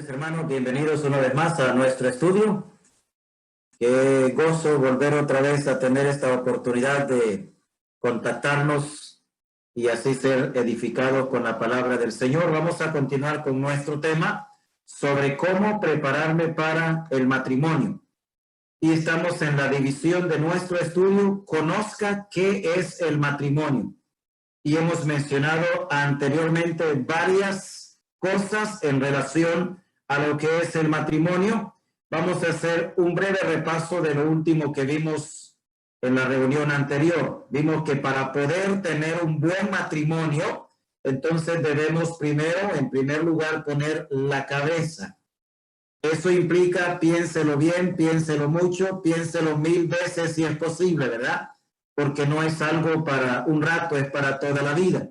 tardes, hermanos. Bienvenidos una vez más a nuestro estudio. Qué gozo volver otra vez a tener esta oportunidad de contactarnos y así ser edificados con la palabra del Señor. Vamos a continuar con nuestro tema sobre cómo prepararme para el matrimonio. Y estamos en la división de nuestro estudio, conozca qué es el matrimonio. Y hemos mencionado anteriormente varias cosas en relación a lo que es el matrimonio. Vamos a hacer un breve repaso de lo último que vimos en la reunión anterior. Vimos que para poder tener un buen matrimonio, entonces debemos primero, en primer lugar, poner la cabeza. Eso implica, piénselo bien, piénselo mucho, piénselo 1000 veces si es posible, ¿verdad? Porque no es algo para un rato, es para toda la vida.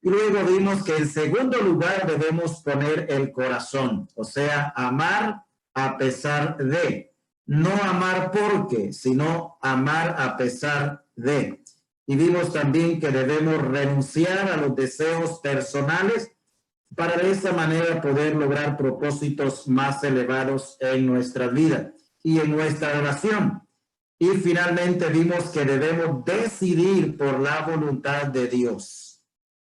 Y luego vimos que en segundo lugar debemos poner el corazón, o sea, amar a pesar de. No amar porque, sino amar a pesar de. Y vimos también que debemos renunciar a los deseos personales para de esa manera poder lograr propósitos más elevados en nuestra vida y en nuestra relación. Y finalmente vimos que debemos decidir por la voluntad de Dios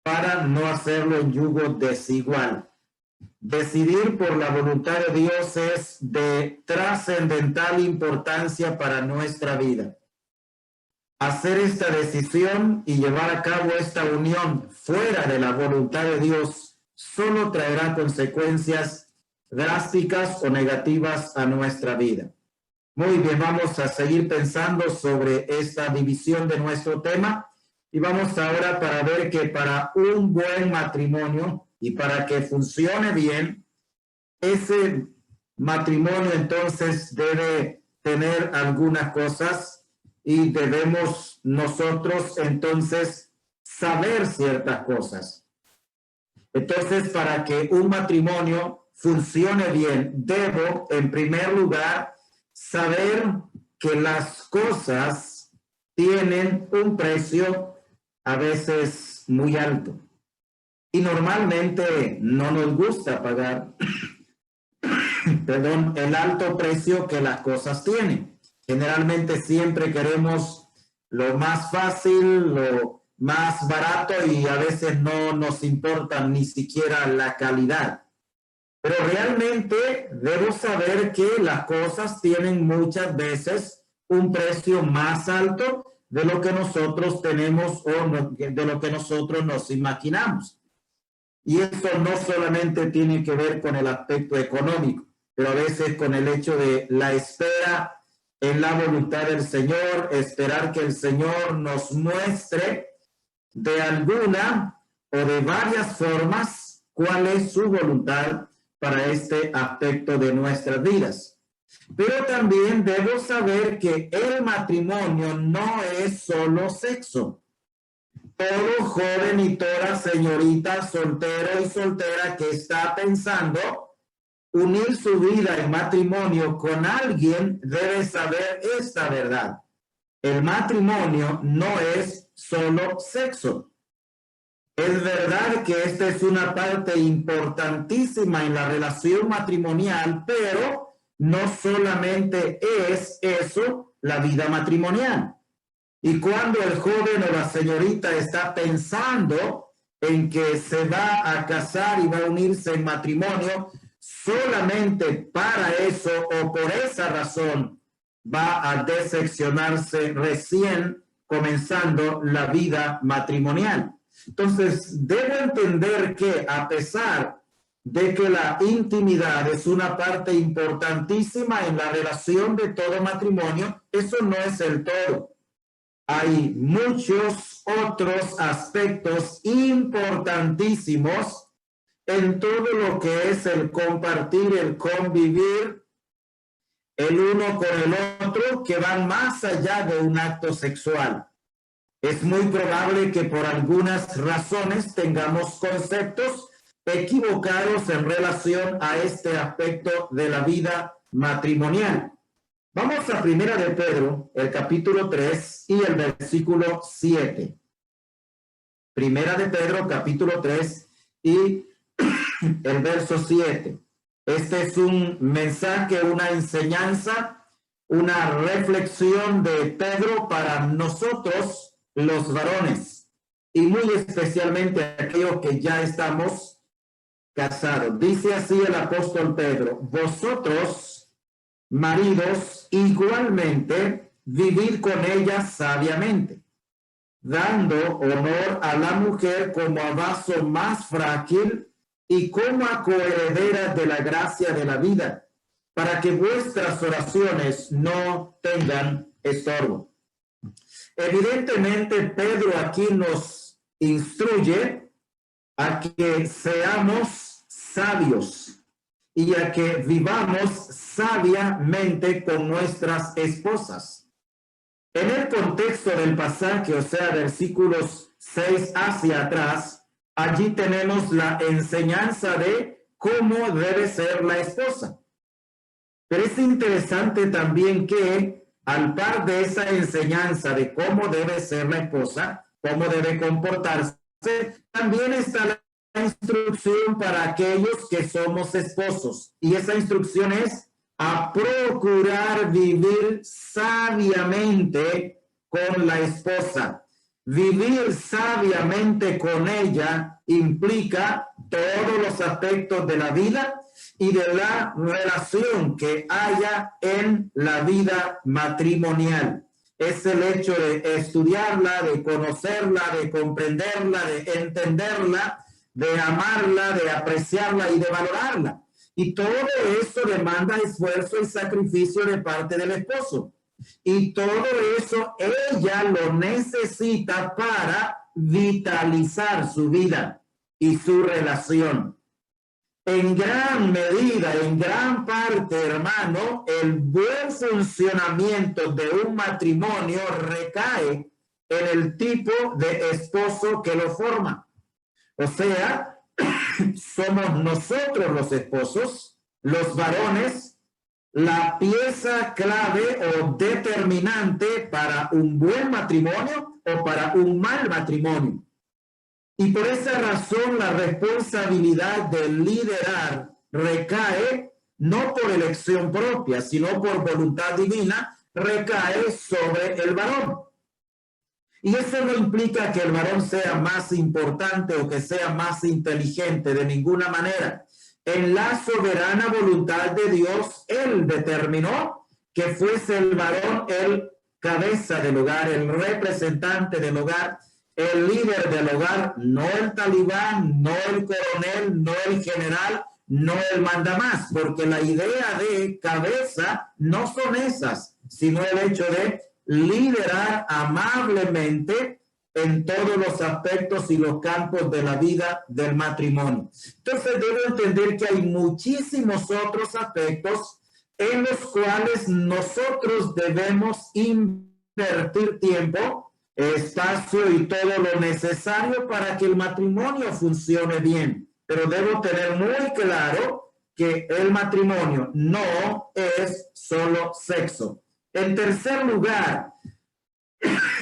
para no hacerlo en yugo desigual. Decidir por la voluntad de Dios es de trascendental importancia para nuestra vida. Hacer esta decisión y llevar a cabo esta unión fuera de la voluntad de Dios solo traerá consecuencias drásticas o negativas a nuestra vida. Muy bien, vamos a seguir pensando sobre esta división de nuestro tema y vamos ahora para ver que para un buen matrimonio y para que funcione bien, ese matrimonio entonces debe tener algunas cosas y debemos nosotros entonces saber ciertas cosas. Entonces, para que un matrimonio funcione bien, debo, en primer lugar, saber que las cosas tienen un precio a veces muy alto. Y normalmente no nos gusta pagar, el alto precio que las cosas tienen. Generalmente siempre queremos lo más fácil, lo más barato y a veces no nos importa ni siquiera la calidad. Pero realmente debo saber que las cosas tienen muchas veces un precio más alto de lo que nosotros tenemos o de lo que nosotros nos imaginamos. Y eso no solamente tiene que ver con el aspecto económico, pero a veces con el hecho de la espera en la voluntad del Señor, esperar que el Señor nos muestre de alguna o de varias formas cuál es su voluntad para este aspecto de nuestras vidas. Pero también debo saber que el matrimonio no es solo sexo. Todo joven y toda señorita, soltero y soltera que está pensando unir su vida en matrimonio con alguien debe saber esta verdad. El matrimonio no es solo sexo. Es verdad que esta es una parte importantísima en la relación matrimonial, pero no solamente es eso la vida matrimonial. Y cuando el joven o la señorita está pensando en que se va a casar y va a unirse en matrimonio, solamente para eso o por esa razón va a decepcionarse recién comenzando la vida matrimonial. Entonces, debo entender que a pesar de que la intimidad es una parte importantísima en la relación de todo matrimonio, eso no es el todo. Hay muchos otros aspectos importantísimos en todo lo que es el compartir, el convivir el uno con el otro, que van más allá de un acto sexual. Es muy probable que por algunas razones tengamos conceptos equivocados en relación a este aspecto de la vida matrimonial. Vamos a Primera de Pedro, el capítulo 3 y el versículo 7. Primera de Pedro, capítulo 3 y el verso 7. Este es un mensaje, una enseñanza, una reflexión de Pedro para nosotros los varones y muy especialmente aquellos que ya estamos casados. Dice así el apóstol Pedro: vosotros, maridos, igualmente vivid con ella sabiamente, dando honor a la mujer como a vaso más frágil y como a coheredera de la gracia de la vida, para que vuestras oraciones no tengan estorbo. Evidentemente, Pedro aquí nos instruye a que seamos sabios y a que vivamos sabiamente con nuestras esposas. En el contexto del pasaje, o sea, versículos 6 hacia atrás, allí tenemos la enseñanza de cómo debe ser la esposa. Pero es interesante también que al par de esa enseñanza de cómo debe ser la esposa, cómo debe comportarse, también está la instrucción para aquellos que somos esposos. Y esa instrucción es a procurar vivir sabiamente con la esposa. Vivir sabiamente con ella implica todos los aspectos de la vida y de la relación que haya en la vida matrimonial. Es el hecho de estudiarla, de conocerla, de comprenderla, de entenderla, de amarla, de apreciarla y de valorarla. Y todo eso demanda esfuerzo y sacrificio de parte del esposo. Y todo eso ella lo necesita para vitalizar su vida y su relación. En gran medida, en gran parte, hermano, el buen funcionamiento de un matrimonio recae en el tipo de esposo que lo forma. O sea, somos nosotros los esposos, los varones, la pieza clave o determinante para un buen matrimonio o para un mal matrimonio. Y por esa razón la responsabilidad de liderar recae no por elección propia, sino por voluntad divina, recae sobre el varón. Y eso no implica que el varón sea más importante o que sea más inteligente de ninguna manera. En la soberana voluntad de Dios, Él determinó que fuese el varón el cabeza del hogar, el representante del hogar, el líder del hogar, no el talibán, no el coronel, no el general, no el mandamás, porque la idea de cabeza no son esas, sino el hecho de liderar amablemente en todos los aspectos y los campos de la vida del matrimonio. Entonces debo entender que hay muchísimos otros aspectos en los cuales nosotros debemos invertir tiempo, espacio y todo lo necesario para que el matrimonio funcione bien. Pero debo tener muy claro que el matrimonio no es solo sexo. En tercer lugar,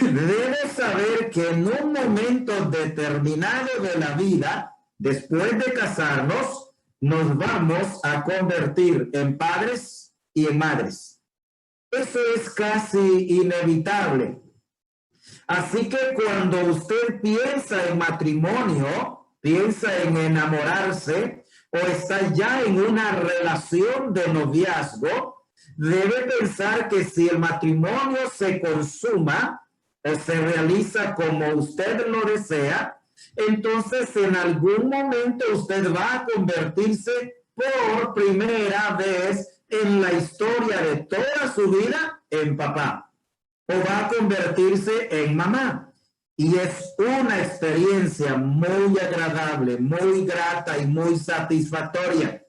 debes saber que en un momento determinado de la vida, después de casarnos, nos vamos a convertir en padres y en madres. Eso es casi inevitable. Así que cuando usted piensa en matrimonio, piensa en enamorarse o está ya en una relación de noviazgo, debe pensar que si el matrimonio se consuma o se realiza como usted lo desea, entonces en algún momento usted va a convertirse por primera vez en la historia de toda su vida en papá, o va a convertirse en mamá. Y es una experiencia muy agradable, muy grata y muy satisfactoria.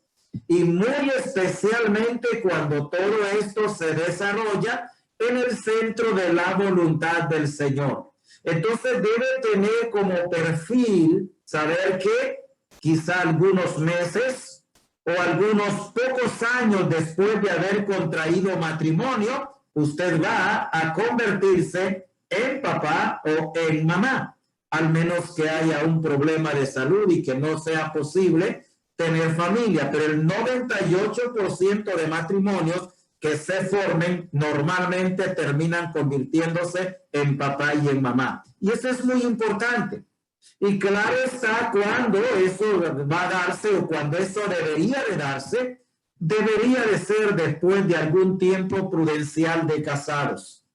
Y muy especialmente cuando todo esto se desarrolla en el centro de la voluntad del Señor. Entonces debe tener como perfil saber que quizá algunos meses o algunos pocos años después de haber contraído matrimonio, usted va a convertirse en papá o en mamá, al menos que haya un problema de salud y que no sea posible tener familia, pero el 98% de matrimonios que se formen normalmente terminan convirtiéndose en papá y en mamá. Y eso es muy importante. Y claro está, cuando eso va a darse o cuando eso debería de darse, debería de ser después de algún tiempo prudencial de casados.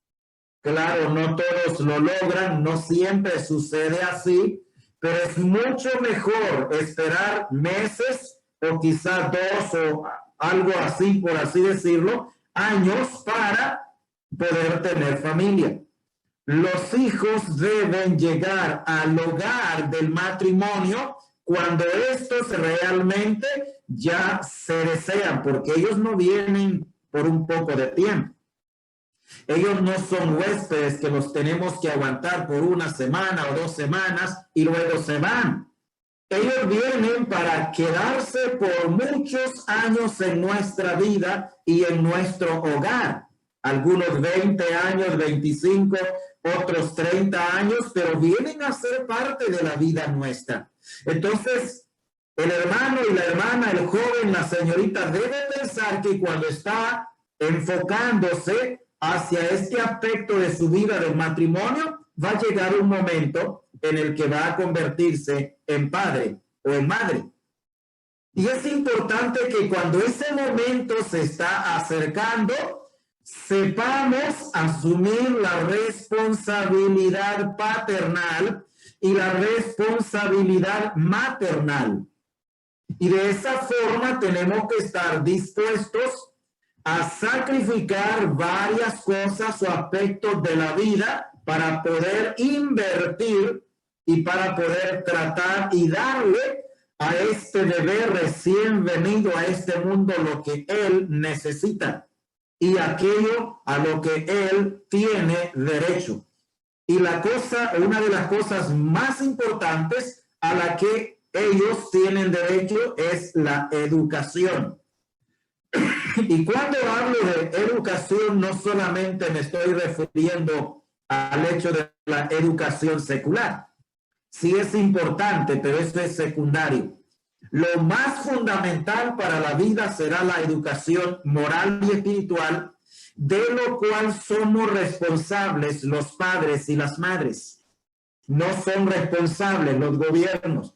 Claro, no todos lo logran, no siempre sucede así, pero es mucho mejor esperar meses o quizás 2 o algo así, por así decirlo, años para poder tener familia. Los hijos deben llegar al hogar del matrimonio cuando estos realmente ya se desean, porque ellos no vienen por un poco de tiempo. Ellos no son huéspedes que los tenemos que aguantar por una semana o 2 semanas y luego se van. Ellos vienen para quedarse por muchos años en nuestra vida y en nuestro hogar. Algunos 20 años, 25, otros 30 años, pero vienen a ser parte de la vida nuestra. Entonces, el hermano y la hermana, el joven, la señorita, debe pensar que cuando está enfocándose hacia este aspecto de su vida del matrimonio, va a llegar un momento en el que va a convertirse en padre o en madre. Y es importante que cuando ese momento se está acercando, sepamos asumir la responsabilidad paternal y la responsabilidad maternal. Y de esa forma tenemos que estar dispuestos a sacrificar varias cosas o aspectos de la vida para poder invertir y para poder tratar y darle a este bebé recién venido a este mundo lo que él necesita y aquello a lo que él tiene derecho. Y una de las cosas más importantes a la que ellos tienen derecho es la educación. Y cuando hablo de educación, no solamente me estoy refiriendo al hecho de la educación secular. Sí es importante, pero eso es secundario. Lo más fundamental para la vida será la educación moral y espiritual, de lo cual somos responsables los padres y las madres. No son responsables los gobiernos.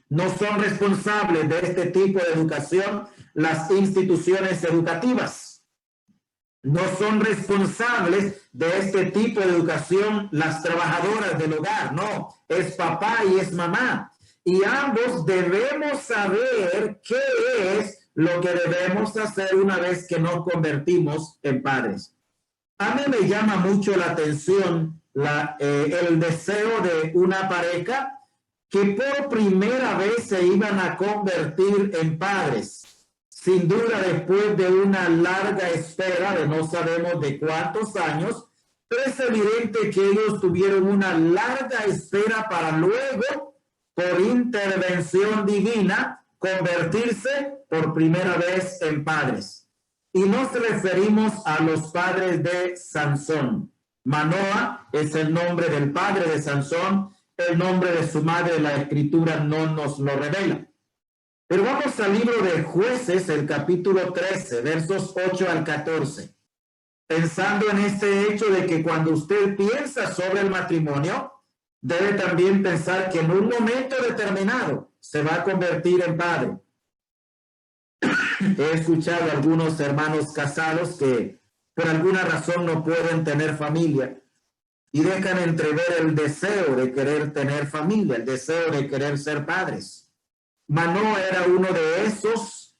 No son responsables de este tipo de educación las instituciones educativas. No son responsables de este tipo de educación las trabajadoras del hogar. No, es papá y es mamá. Y ambos debemos saber qué es lo que debemos hacer una vez que nos convertimos en padres. A mí me llama mucho la atención el deseo de una pareja que por primera vez se iban a convertir en padres. Sin duda, después de una larga espera de no sabemos de cuántos años, pero es evidente que ellos tuvieron una larga espera para luego, por intervención divina, convertirse por primera vez en padres. Y nos referimos a los padres de Sansón. Manoa es el nombre del padre de Sansón. El nombre de su madre, la escritura no nos lo revela. Pero vamos al libro de Jueces, el capítulo 13, versos 8 al 14. Pensando en este hecho de que cuando usted piensa sobre el matrimonio, debe también pensar que en un momento determinado se va a convertir en padre. He escuchado a algunos hermanos casados que por alguna razón no pueden tener familia. Y dejan entrever el deseo de querer tener familia, el deseo de querer ser padres. Manoa era uno de esos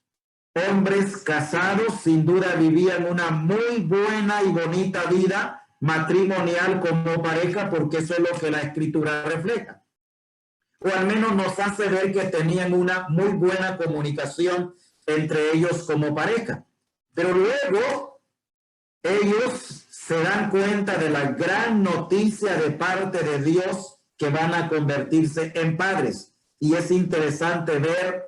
hombres casados, sin duda vivían una muy buena y bonita vida matrimonial como pareja, porque eso es lo que la escritura refleja. O al menos nos hace ver que tenían una muy buena comunicación entre ellos como pareja. Pero luego ellos se dan cuenta de la gran noticia de parte de Dios que van a convertirse en padres. Y es interesante ver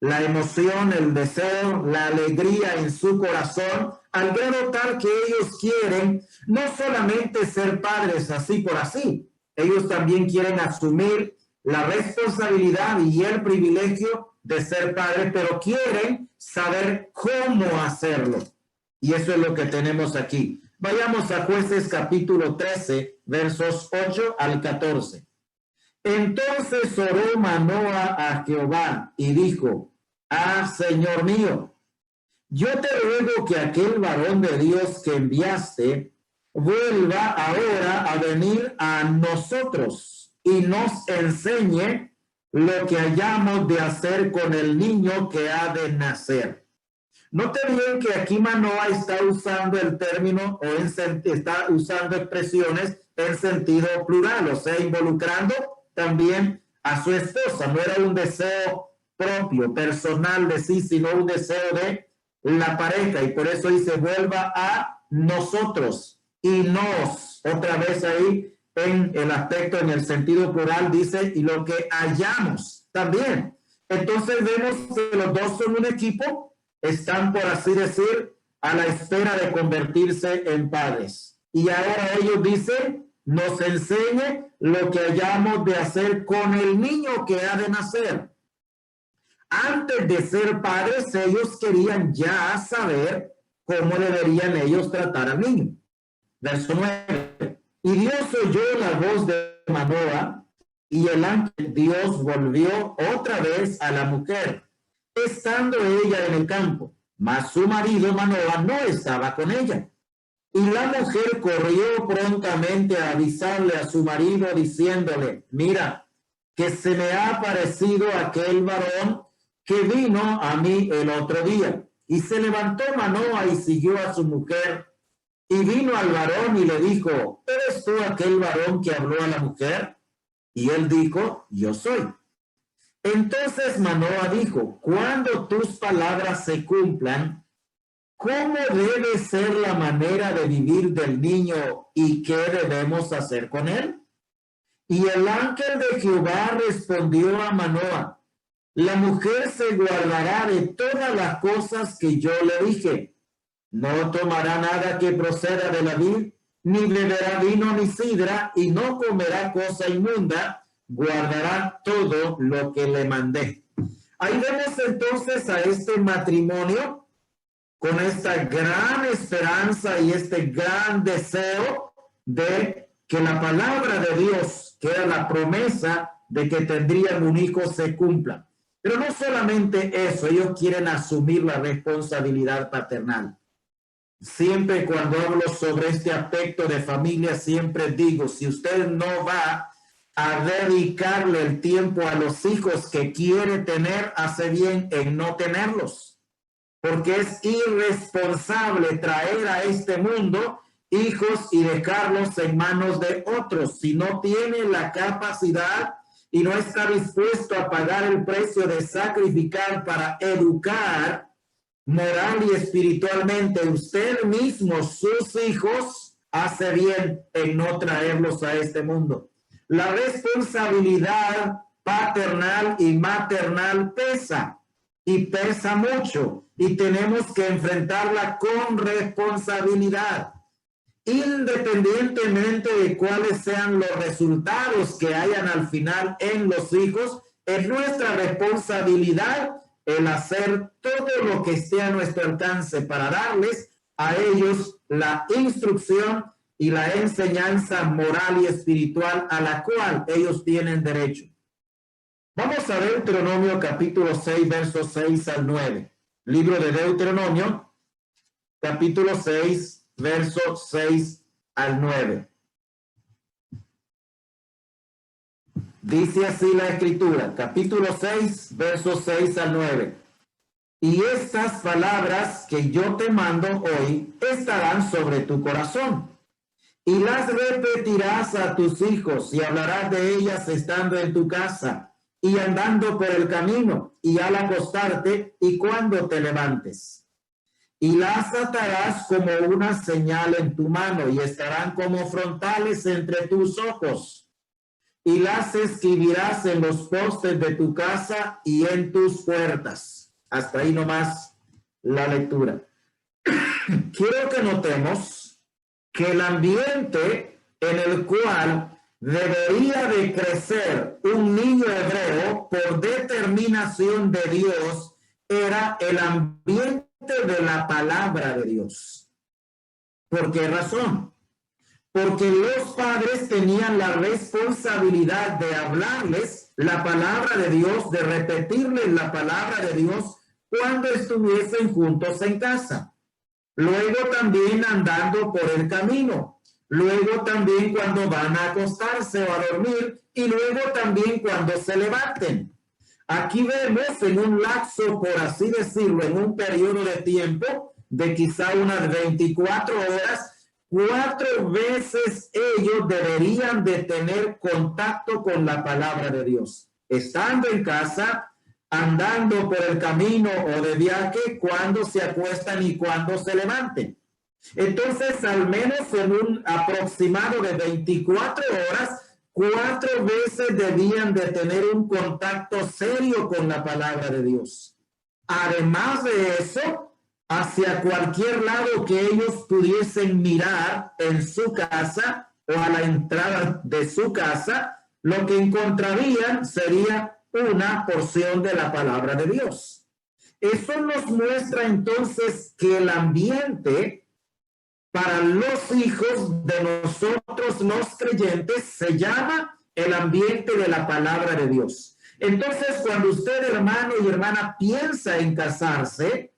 la emoción, el deseo, la alegría en su corazón, al grado tal que ellos quieren no solamente ser padres así por así, ellos también quieren asumir la responsabilidad y el privilegio de ser padre, pero quieren saber cómo hacerlo. Y eso es lo que tenemos aquí. Vayamos a Jueces capítulo 13, versos 8 al 14. Entonces oró Manoa a Jehová y dijo: Ah, Señor mío, yo te ruego que aquel varón de Dios que enviaste vuelva ahora a venir a nosotros y nos enseñe lo que hayamos de hacer con el niño que ha de nacer. Note bien que aquí Manoa está usando el término o está usando expresiones en sentido plural, o sea, involucrando también a su esposa. No era un deseo propio, personal de sí, sino un deseo de la pareja. Y por eso dice: vuelva a nosotros y nos. Otra vez ahí en el aspecto, en el sentido plural, dice: y lo que hayamos también. Entonces vemos que los dos son un equipo. Están, por así decir, a la espera de convertirse en padres. Y ahora ellos dicen: nos enseñe lo que hayamos de hacer con el niño que ha de nacer. Antes de ser padres, ellos querían ya saber cómo deberían ellos tratar al niño. Verso 9. Y Dios oyó la voz de Manoa, y el ángel Dios volvió otra vez a la mujer, estando ella en el campo, mas su marido Manoa no estaba con ella. Y la mujer corrió prontamente a avisarle a su marido, diciéndole: mira, que se me ha aparecido aquel varón que vino a mí el otro día. Y se levantó Manoa y siguió a su mujer, y vino al varón y le dijo: ¿eres tú aquel varón que habló a la mujer? Y él dijo: yo soy. Entonces Manoa dijo: cuando tus palabras se cumplan, ¿cómo debe ser la manera de vivir del niño y qué debemos hacer con él? Y el ángel de Jehová respondió a Manoa: la mujer se guardará de todas las cosas que yo le dije. No tomará nada que proceda de la vid, ni beberá vino ni sidra, y no comerá cosa inmunda, guardará todo lo que le mandé. Ahí vemos entonces a este matrimonio con esta gran esperanza y este gran deseo de que la palabra de Dios, que era la promesa de que tendrían un hijo, se cumpla. Pero no solamente eso, ellos quieren asumir la responsabilidad paternal. Siempre cuando hablo sobre este aspecto de familia, siempre digo: si usted no va a dedicarle el tiempo a los hijos que quiere tener, hace bien en no tenerlos, porque es irresponsable traer a este mundo hijos y dejarlos en manos de otros. Si no tiene la capacidad y no está dispuesto a pagar el precio de sacrificar para educar moral y espiritualmente usted mismo, sus hijos, hace bien en no traerlos a este mundo. La responsabilidad paternal y maternal pesa, y pesa mucho, y tenemos que enfrentarla con responsabilidad. Independientemente de cuáles sean los resultados que hayan al final en los hijos, es nuestra responsabilidad el hacer todo lo que esté a nuestro alcance para darles a ellos la instrucción y la enseñanza moral y espiritual a la cual ellos tienen derecho. Vamos a Deuteronomio capítulo 6, versos 6 al 9. Libro de Deuteronomio, capítulo 6, versos 6 al 9. Dice así la Escritura, capítulo 6, versos 6 al 9. Y estas palabras que yo te mando hoy estarán sobre tu corazón, y las repetirás a tus hijos, y hablarás de ellas estando en tu casa, y andando por el camino, y al acostarte, y cuando te levantes. Y las atarás como una señal en tu mano, y estarán como frontales entre tus ojos. Y las escribirás en los postes de tu casa y en tus puertas. Hasta ahí nomás la lectura. Quiero que notemos que el ambiente en el cual debería de crecer un niño hebreo por determinación de Dios era el ambiente de la palabra de Dios. ¿Por qué razón? Porque los padres tenían la responsabilidad de hablarles la palabra de Dios, de repetirles la palabra de Dios cuando estuviesen juntos en casa. Luego también andando por el camino. Luego también cuando van a acostarse o a dormir. Y luego también cuando se levanten. Aquí vemos en un lapso, por así decirlo, en un periodo de tiempo de quizá unas 24 horas, 4 veces ellos deberían de tener contacto con la palabra de Dios. Estando en casa, andando por el camino o de viaje, cuando se acuestan y cuando se levanten. Entonces, al menos en un aproximado de 24 horas, 4 veces debían de tener un contacto serio con la palabra de Dios. Además de eso, hacia cualquier lado que ellos pudiesen mirar en su casa o a la entrada de su casa, lo que encontrarían sería una porción de la palabra de Dios. Eso nos muestra entonces que el ambiente para los hijos de nosotros los creyentes se llama el ambiente de la palabra de Dios. Entonces, cuando usted, hermano y hermana, piensa en casarse,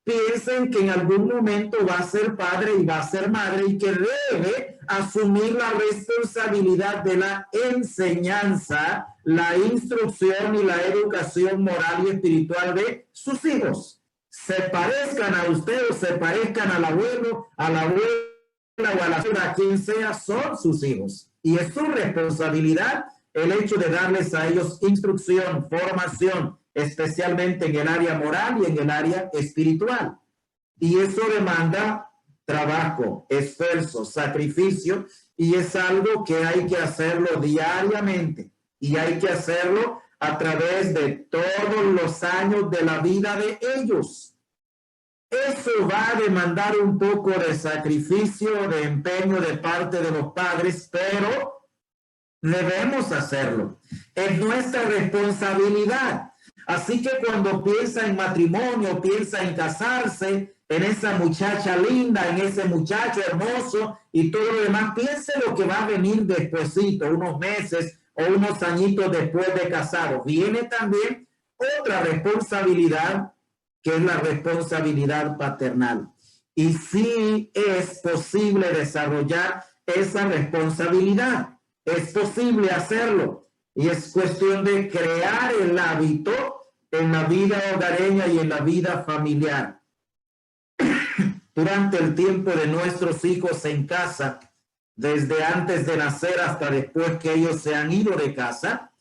piensen que en algún momento va a ser padre y va a ser madre y que debe asumir la responsabilidad de la enseñanza, la instrucción y la educación moral y espiritual de sus hijos. Se parezcan a usted o se parezcan al abuelo, a la abuela o a la suegra, a quien sea, son sus hijos. Y es su responsabilidad el hecho de darles a ellos instrucción, formación, especialmente en el área moral y en el área espiritual. Y eso demanda trabajo, esfuerzo, sacrificio, y es algo que hay que hacerlo diariamente. Y hay que hacerlo a través de todos los años de la vida de ellos. Eso va a demandar un poco de sacrificio, de empeño de parte de los padres, pero debemos hacerlo. Es nuestra responsabilidad. Así que cuando piensa en matrimonio, piensa en casarse, en esa muchacha linda, en ese muchacho hermoso y todo lo demás, piense lo que va a venir despuesito, unos meses o unos añitos después de casado. Viene también otra responsabilidad, que es la responsabilidad paternal. Y sí es posible desarrollar esa responsabilidad. Es posible hacerlo. Y es cuestión de crear el hábito en la vida hogareña y en la vida familiar. Durante el tiempo de nuestros hijos en casa, desde antes de nacer hasta después que ellos se han ido de casa,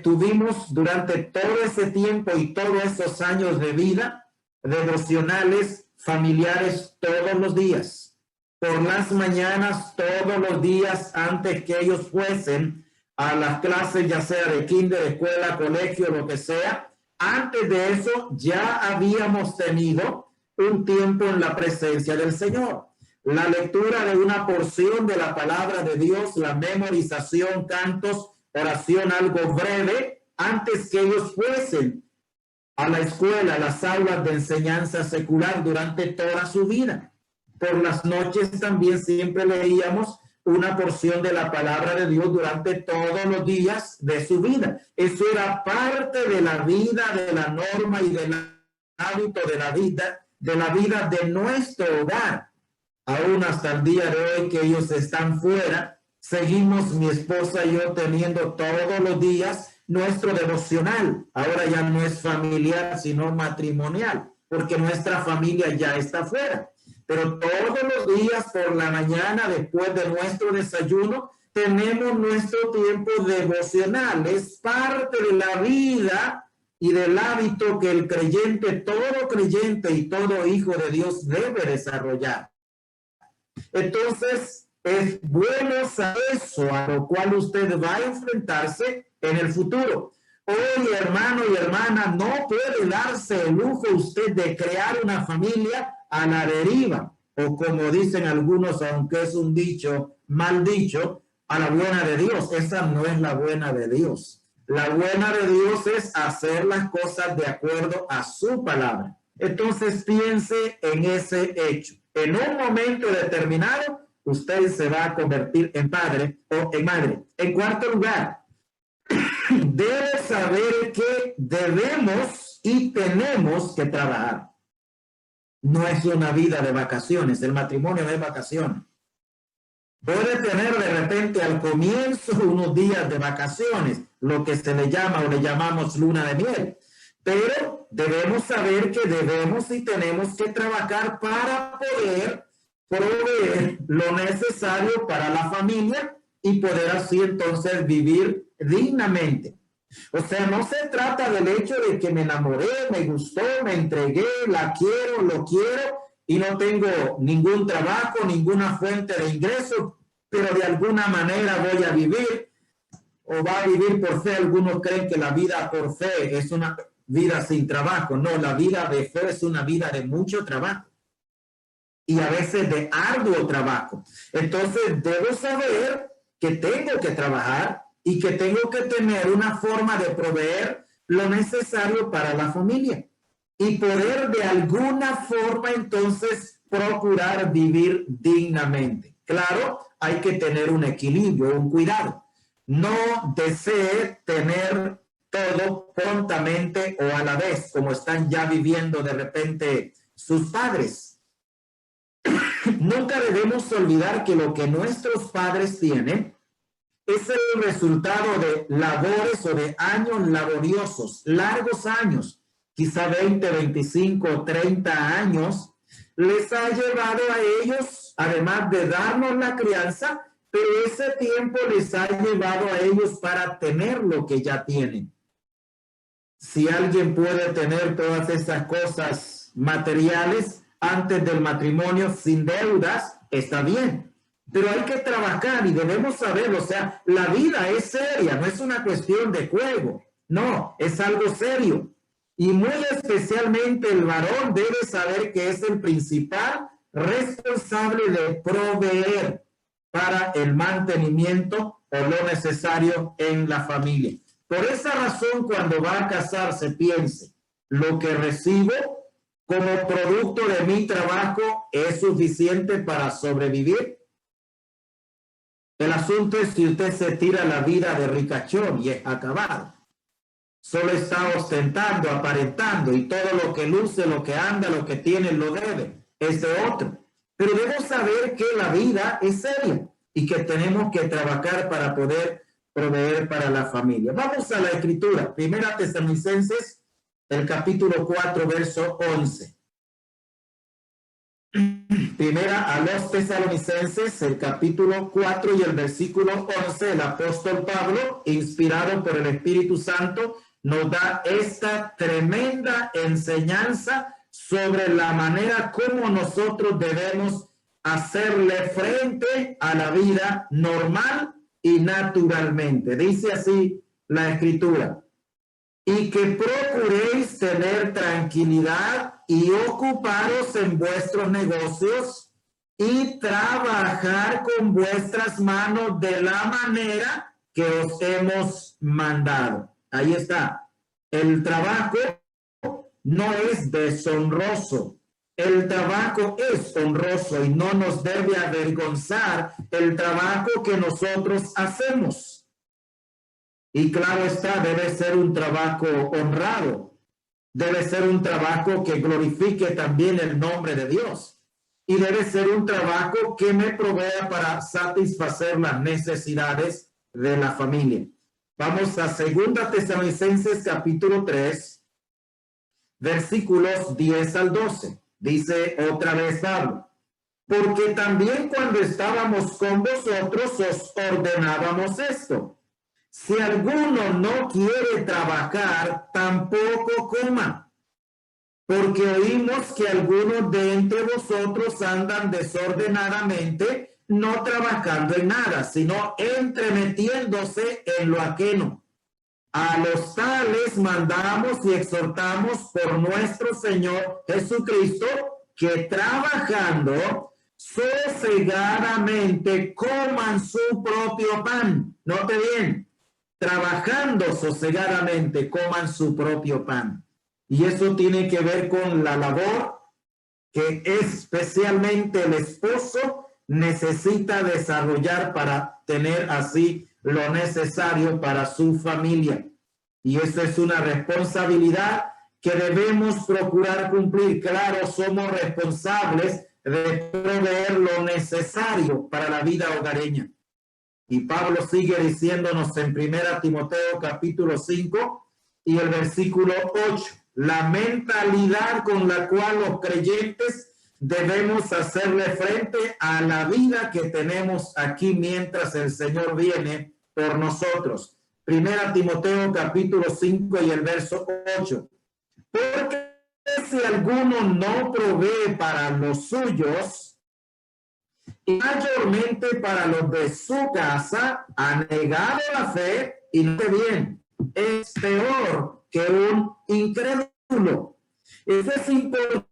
tuvimos durante todo ese tiempo y todos esos años de vida devocionales familiares todos los días, por las mañanas, todos los días antes que ellos fuesen a las clases, ya sea de kinder, escuela, colegio, lo que sea. Antes de eso ya habíamos tenido un tiempo en la presencia del Señor. La lectura de una porción de la palabra de Dios, la memorización, cantos, oración algo breve, antes que ellos fuesen a la escuela, a las aulas de enseñanza secular durante toda su vida. Por las noches también siempre leíamos una porción de la palabra de Dios durante todos los días de su vida. Eso era parte de la vida, de la norma y del hábito de la vida de nuestro hogar. Aún hasta el día de hoy que ellos están fuera, seguimos mi esposa y yo teniendo todos los días nuestro devocional. Ahora ya no es familiar, sino matrimonial, porque nuestra familia ya está fuera. Pero todos los días por la mañana, después de nuestro desayuno, tenemos nuestro tiempo devocional. Es parte de la vida y del hábito que el creyente, todo creyente y todo hijo de Dios debe desarrollar. Entonces, es bueno saber eso, a lo cual usted va a enfrentarse en el futuro. Hoy, hermano y hermana, no puede darse el lujo usted de crear una familia a la deriva, o como dicen algunos, aunque es un dicho mal dicho, a la buena de Dios. Esa no es la buena de Dios. La buena de Dios es hacer las cosas de acuerdo a su palabra. Entonces piense en ese hecho. En un momento determinado, usted se va a convertir en padre o en madre. En cuarto lugar, debe saber que debemos y tenemos que trabajar. No es una vida de vacaciones. El matrimonio no es vacaciones. Puede tener de repente al comienzo unos días de vacaciones, lo que se le llama o le llamamos luna de miel. Pero debemos saber que debemos y tenemos que trabajar para poder proveer lo necesario para la familia y poder así entonces vivir dignamente. O sea, no se trata del hecho de que me enamoré, me gustó, me entregué, la quiero, lo quiero y no tengo ningún trabajo, ninguna fuente de ingreso, pero de alguna manera voy a vivir o va a vivir por fe. Algunos creen que la vida por fe es una vida sin trabajo. No, la vida de fe es una vida de mucho trabajo y a veces de arduo trabajo. Entonces, debo saber que tengo que trabajar y que tengo que tener una forma de proveer lo necesario para la familia y poder de alguna forma entonces procurar vivir dignamente. Claro, hay que tener un equilibrio, un cuidado. No desee tener todo prontamente o a la vez, como están ya viviendo de repente sus padres. Nunca debemos olvidar que lo que nuestros padres tienen es el resultado de labores o de años laboriosos, largos años, quizá 20, 25, 30 años, les ha llevado a ellos, además de darnos la crianza, pero ese tiempo les ha llevado a ellos para tener lo que ya tienen. Si alguien puede tener todas esas cosas materiales antes del matrimonio sin deudas, está bien. Pero hay que trabajar y debemos saberlo. O sea, la vida es seria, no es una cuestión de juego. No, es algo serio. Y muy especialmente el varón debe saber que es el principal responsable de proveer para el mantenimiento o lo necesario en la familia. Por esa razón, cuando va a casarse, piense, lo que recibo como producto de mi trabajo es suficiente para sobrevivir. El asunto es si usted se tira la vida de ricachón y es acabado. Solo está ostentando, aparentando y todo lo que luce, lo que anda, lo que tiene, lo debe. Es de otro. Pero debemos saber que la vida es seria y que tenemos que trabajar para poder proveer para la familia. Vamos a la escritura. Primera Tesalonicenses, el capítulo 4, verso 11. Primera a los Tesalonicenses, el capítulo 4 y el versículo 11, el apóstol Pablo, inspirado por el Espíritu Santo, nos da esta tremenda enseñanza sobre la manera como nosotros debemos hacerle frente a la vida normal y naturalmente. Dice así la Escritura: y que procuréis tener tranquilidad y ocuparos en vuestros negocios y trabajar con vuestras manos de la manera que os hemos mandado. Ahí está. El trabajo no es deshonroso. El trabajo es honroso y no nos debe avergonzar el trabajo que nosotros hacemos. Y claro está, debe ser un trabajo honrado. Debe ser un trabajo que glorifique también el nombre de Dios. Y debe ser un trabajo que me provea para satisfacer las necesidades de la familia. Vamos a 2 Tesalonicenses capítulo 3, versículos 10 al 12. Dice otra vez Pablo: porque también cuando estábamos con vosotros os ordenábamos esto: si alguno no quiere trabajar, tampoco coma, porque oímos que algunos de entre vosotros andan desordenadamente, no trabajando en nada, sino entremetiéndose en lo ajeno. A los tales mandamos y exhortamos por nuestro Señor Jesucristo, que trabajando sosegadamente coman su propio pan. Note bien, trabajando sosegadamente coman su propio pan. Y eso tiene que ver con la labor que especialmente el esposo necesita desarrollar para tener así lo necesario para su familia. Y eso es una responsabilidad que debemos procurar cumplir. Claro, somos responsables de proveer lo necesario para la vida hogareña. Y Pablo sigue diciéndonos en 1 Timoteo capítulo 5 y el versículo 8, la mentalidad con la cual los creyentes debemos hacerle frente a la vida que tenemos aquí mientras el Señor viene por nosotros. 1 Timoteo capítulo 5 y el verso 8. Porque si alguno no provee para los suyos, y mayormente para los de su casa, ha negado la fe, y no bien, es peor que un incrédulo. Eso es importante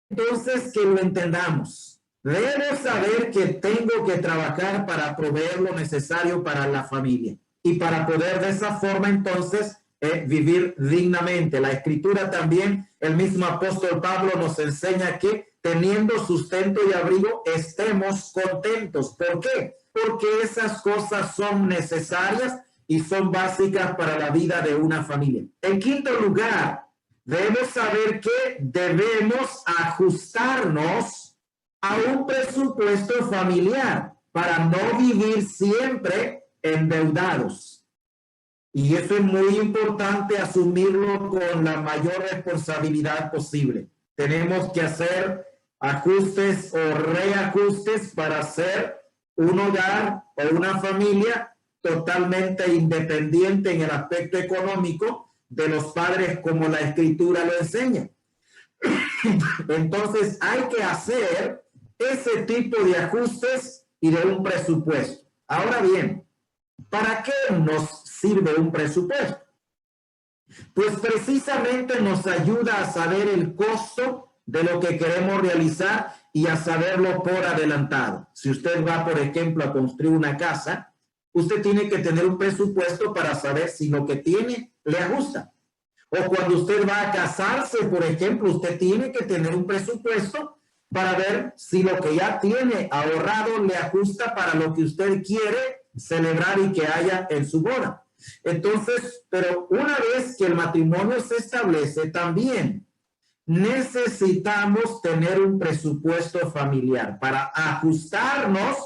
entonces que lo entendamos. Debo saber que tengo que trabajar para proveer lo necesario para la familia y para poder de esa forma entonces vivir dignamente. La Escritura también, el mismo apóstol Pablo nos enseña que teniendo sustento y abrigo estemos contentos. ¿Por qué? Porque esas cosas son necesarias y son básicas para la vida de una familia. En quinto lugar, debemos saber que debemos ajustarnos a un presupuesto familiar para no vivir siempre endeudados. Y eso es muy importante asumirlo con la mayor responsabilidad posible. Tenemos que hacer ajustes o reajustes para hacer un hogar o una familia totalmente independiente en el aspecto económico de los padres como la Escritura lo enseña. Entonces hay que hacer ese tipo de ajustes y de un presupuesto. Ahora bien, ¿para qué nos sirve un presupuesto? Pues precisamente nos ayuda a saber el costo de lo que queremos realizar y a saberlo por adelantado. Si usted va, por ejemplo, a construir una casa, usted tiene que tener un presupuesto para saber si lo que tiene le ajusta. O cuando usted va a casarse, por ejemplo, usted tiene que tener un presupuesto para ver si lo que ya tiene ahorrado le ajusta para lo que usted quiere celebrar y que haya en su boda. Entonces, pero una vez que el matrimonio se establece, también necesitamos tener un presupuesto familiar para ajustarnos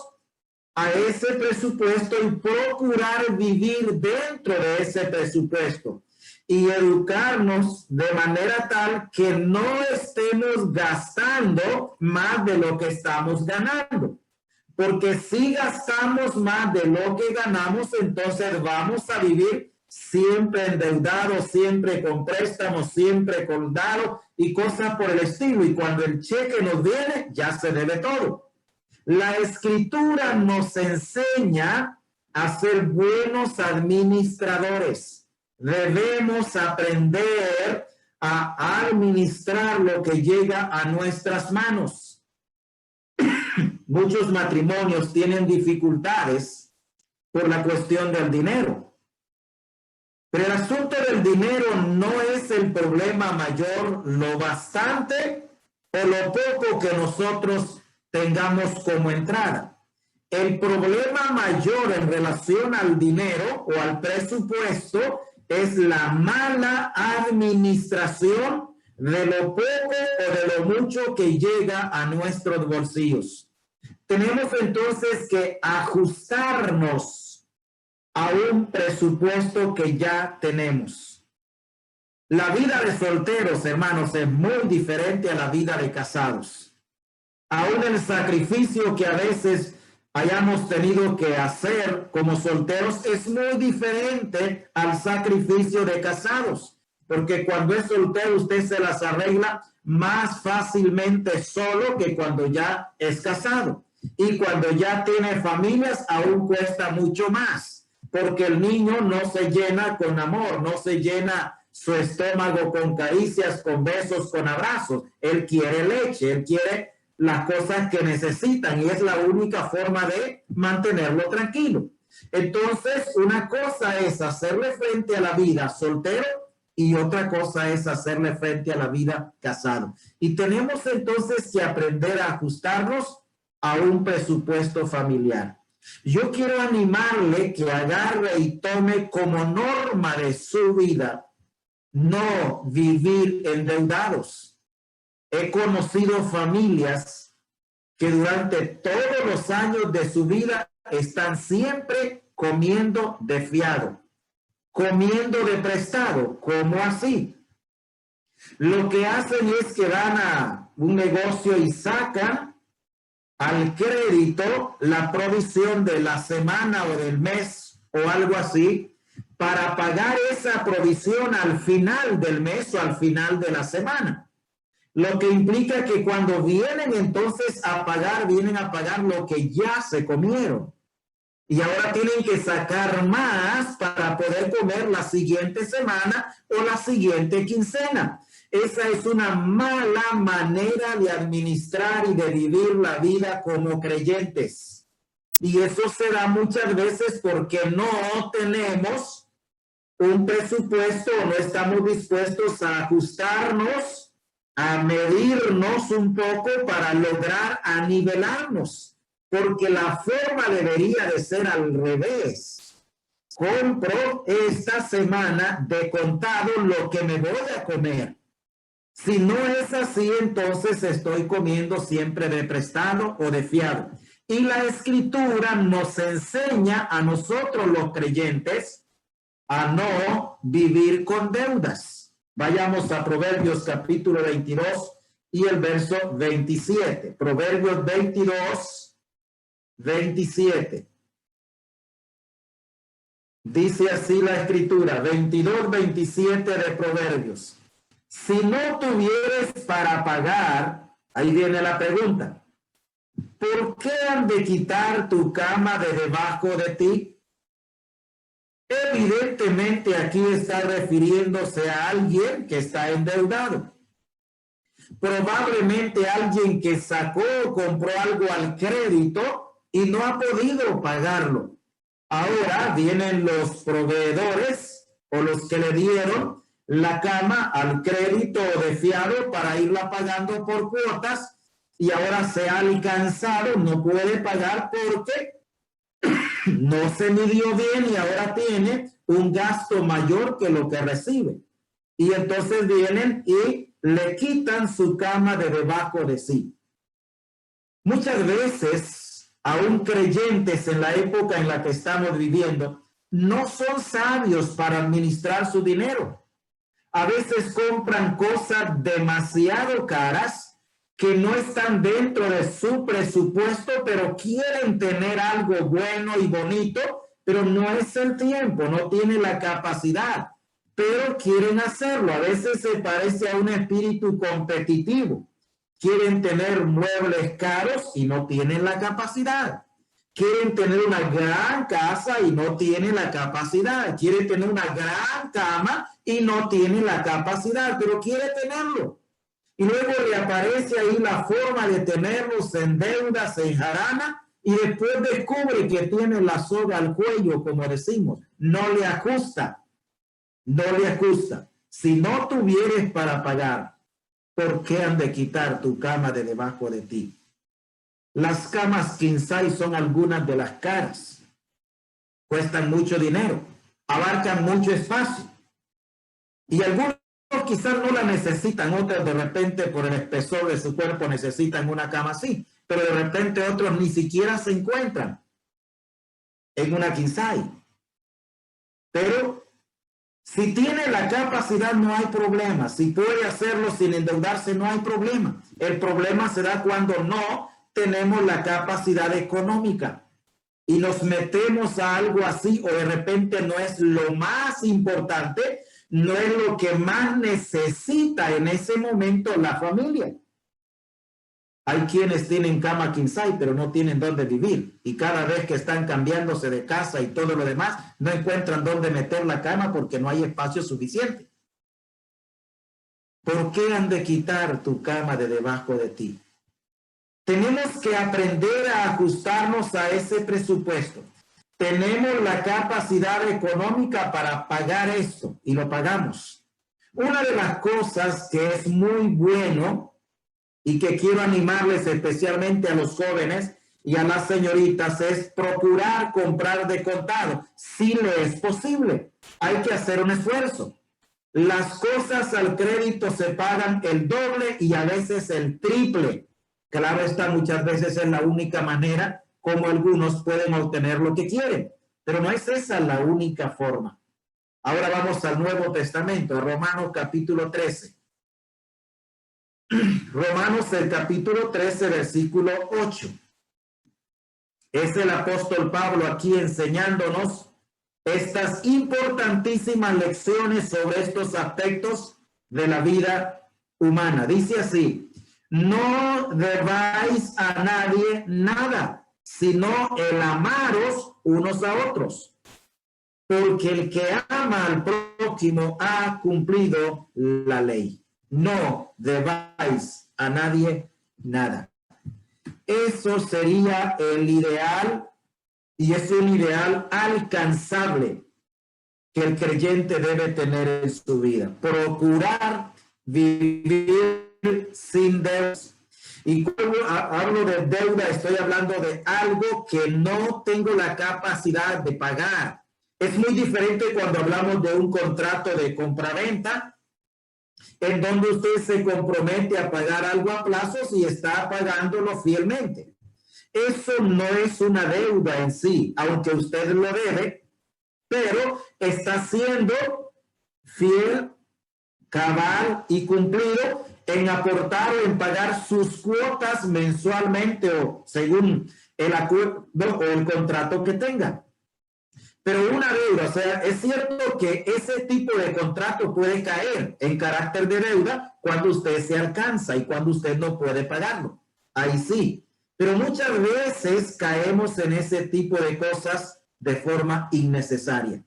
a ese presupuesto y procurar vivir dentro de ese presupuesto y educarnos de manera tal que no estemos gastando más de lo que estamos ganando. Porque si gastamos más de lo que ganamos, entonces vamos a vivir siempre endeudados, siempre con préstamos, siempre con dado y cosas por el estilo. Y cuando el cheque nos viene, ya se debe todo. La Escritura nos enseña a ser buenos administradores. Debemos aprender a administrar lo que llega a nuestras manos. Muchos matrimonios tienen dificultades por la cuestión del dinero. Pero el asunto del dinero no es el problema mayor, lo bastante o lo poco que nosotros tengamos como entrada. El problema mayor en relación al dinero o al presupuesto es la mala administración de lo poco o de lo mucho que llega a nuestros bolsillos. Tenemos entonces que ajustarnos a un presupuesto que ya tenemos. La vida de solteros, hermanos, es muy diferente a la vida de casados. Aún el sacrificio que a veces hayamos tenido que hacer como solteros es muy diferente al sacrificio de casados. Porque cuando es soltero usted se las arregla más fácilmente solo que cuando ya es casado. Y cuando ya tiene familias aún cuesta mucho más, porque el niño no se llena con amor, no se llena su estómago con caricias, con besos, con abrazos. Él quiere leche, él quiere las cosas que necesitan y es la única forma de mantenerlo tranquilo. Entonces, una cosa es hacerle frente a la vida soltero y otra cosa es hacerle frente a la vida casado. Y tenemos entonces que aprender a ajustarnos a un presupuesto familiar. Yo quiero animarle que agarre y tome como norma de su vida no vivir endeudados. He conocido familias que durante todos los años de su vida están siempre comiendo de fiado, comiendo de prestado. ¿Cómo así? Lo que hacen es que van a un negocio y sacan al crédito la provisión de la semana o del mes o algo así para pagar esa provisión al final del mes o al final de la semana. Lo que implica que cuando vienen entonces a pagar, vienen a pagar lo que ya se comieron. Y ahora tienen que sacar más para poder comer la siguiente semana o la siguiente quincena. Esa es una mala manera de administrar y de vivir la vida como creyentes. Y eso se da muchas veces porque no tenemos un presupuesto o no estamos dispuestos a ajustarnos, a medirnos un poco para lograr anivelarnos. Porque la forma debería de ser al revés. Compro esta semana de contado lo que me voy a comer. Si no es así, entonces estoy comiendo siempre de prestado o de fiado. Y la Escritura nos enseña a nosotros los creyentes a no vivir con deudas. Vayamos a Proverbios capítulo 22 y el verso 27. Proverbios 22, 27. Dice así la Escritura, 22, 27 de Proverbios. Si no tuvieres para pagar, ahí viene la pregunta, ¿por qué han de quitar tu cama de debajo de ti? Evidentemente aquí está refiriéndose a alguien que está endeudado. Probablemente alguien que sacó o compró algo al crédito y no ha podido pagarlo. Ahora vienen los proveedores o los que le dieron la cama al crédito de fiado para irla pagando por cuotas y ahora se ha alcanzado, no puede pagar porque no se midió bien y ahora tiene un gasto mayor que lo que recibe. Y entonces vienen y le quitan su cama de debajo de sí. Muchas veces, aún creyentes en la época en la que estamos viviendo, no son sabios para administrar su dinero. A veces compran cosas demasiado caras que no están dentro de su presupuesto, pero quieren tener algo bueno y bonito, pero no es el tiempo, no tienen la capacidad, pero quieren hacerlo. A veces se parece a un espíritu competitivo. Quieren tener muebles caros y no tienen la capacidad. Quieren tener una gran casa y no tienen la capacidad. Quieren tener una gran cama y no tienen la capacidad, pero quiere tenerlo. Y luego le aparece ahí la forma de tenerlos en deudas, en jarana, y después descubre que tiene la soga al cuello, como decimos. No le ajusta. No le ajusta. Si no tuvieres para pagar, ¿por qué han de quitar tu cama de debajo de ti? Las camas king size son algunas de las caras. Cuestan mucho dinero, abarcan mucho espacio. Y algunos quizás no la necesitan, otros de repente por el espesor de su cuerpo necesitan una cama así, pero de repente otros ni siquiera se encuentran en una king size. Pero si tiene la capacidad no hay problema, si puede hacerlo sin endeudarse no hay problema. El problema se da cuando no tenemos la capacidad económica y nos metemos a algo así o de repente no es lo más importante, no es lo que más necesita en ese momento la familia. Hay quienes tienen cama king size, pero no tienen dónde vivir. Y cada vez que están cambiándose de casa y todo lo demás, no encuentran dónde meter la cama porque no hay espacio suficiente. ¿Por qué han de quitar tu cama de debajo de ti? Tenemos que aprender a ajustarnos a ese presupuesto. Tenemos la capacidad económica para pagar esto y lo pagamos. Una de las cosas que es muy bueno y que quiero animarles especialmente a los jóvenes y a las señoritas es procurar comprar de contado. Si le es posible, hay que hacer un esfuerzo. Las cosas al crédito se pagan el doble y a veces el triple. Claro está, muchas veces es la única manera como algunos pueden obtener lo que quieren, pero no es esa la única forma. Ahora vamos al Nuevo Testamento, Romanos capítulo 13. Romanos el capítulo 13, versículo 8. Es el apóstol Pablo aquí enseñándonos estas importantísimas lecciones sobre estos aspectos de la vida humana. Dice así: no debáis a nadie nada, sino el amaros unos a otros, porque el que ama al prójimo ha cumplido la ley. No debáis a nadie nada. Eso sería el ideal, y es un ideal alcanzable que el creyente debe tener en su vida. Procurar vivir sin deudas. Y cuando hablo de deuda, estoy hablando de algo que no tengo la capacidad de pagar. Es muy diferente cuando hablamos de un contrato de compraventa, en donde usted se compromete a pagar algo a plazos y está pagándolo fielmente. Eso no es una deuda en sí, aunque usted lo debe, pero está siendo fiel, cabal y cumplido en aportar o en pagar sus cuotas mensualmente o según el acuerdo o el contrato que tenga. Pero una deuda, o sea, es cierto que ese tipo de contrato puede caer en carácter de deuda cuando usted se alcanza y cuando usted no puede pagarlo. Ahí sí. Pero muchas veces caemos en ese tipo de cosas de forma innecesaria.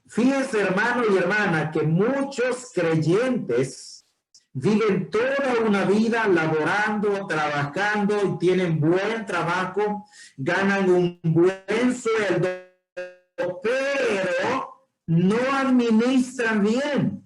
Fíjense, hermano y hermana, que muchos creyentes viven toda una vida laborando, trabajando y tienen buen trabajo, ganan un buen sueldo, pero no administran bien.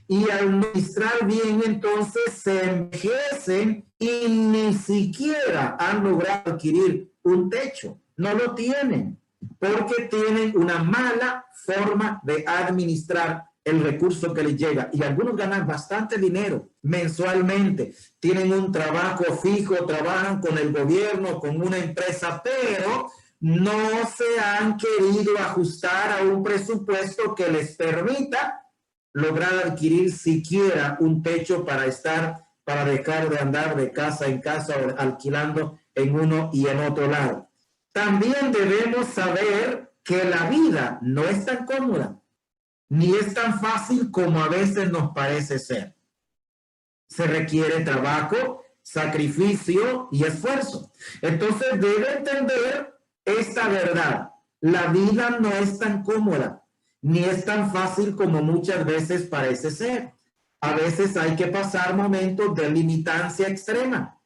Y al administrar bien, entonces se envejecen y ni siquiera han logrado adquirir un techo. No lo tienen, porque tienen una mala forma de administrar el recurso que les llega. Y algunos ganan bastante dinero mensualmente, tienen un trabajo fijo, trabajan con el gobierno, con una empresa, pero no se han querido ajustar a un presupuesto que les permita lograr adquirir siquiera un techo para dejar de andar de casa en casa o alquilando en uno y en otro lado. También debemos saber que la vida no es tan cómoda, ni es tan fácil como a veces nos parece ser. Se requiere trabajo, sacrificio y esfuerzo. Entonces debe entender esta verdad. La vida no es tan cómoda, ni es tan fácil como muchas veces parece ser. A veces hay que pasar momentos de limitancia extrema,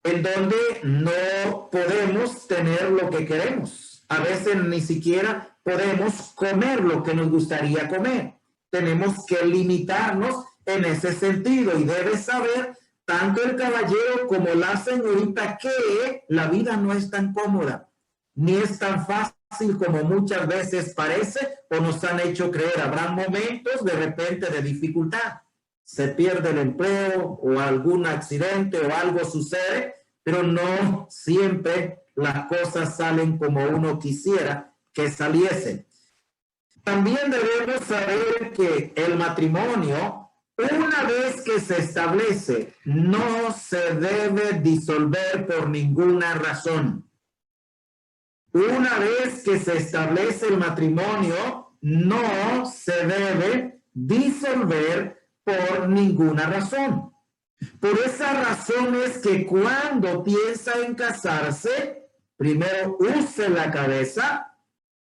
en donde no podemos tener lo que queremos. A veces ni siquiera podemos comer lo que nos gustaría comer. Tenemos que limitarnos en ese sentido y debe saber tanto el caballero como la señorita que la vida no es tan cómoda, ni es tan fácil como muchas veces parece o nos han hecho creer. Habrá momentos de repente de dificultad. Se pierde el empleo o algún accidente o algo sucede, pero no siempre las cosas salen como uno quisiera que saliesen. También debemos saber que el matrimonio, una vez que se establece, no se debe disolver por ninguna razón. Una vez que se establece el matrimonio, no se debe disolver por ninguna razón. Por esa razón es que cuando piensa en casarse, primero use la cabeza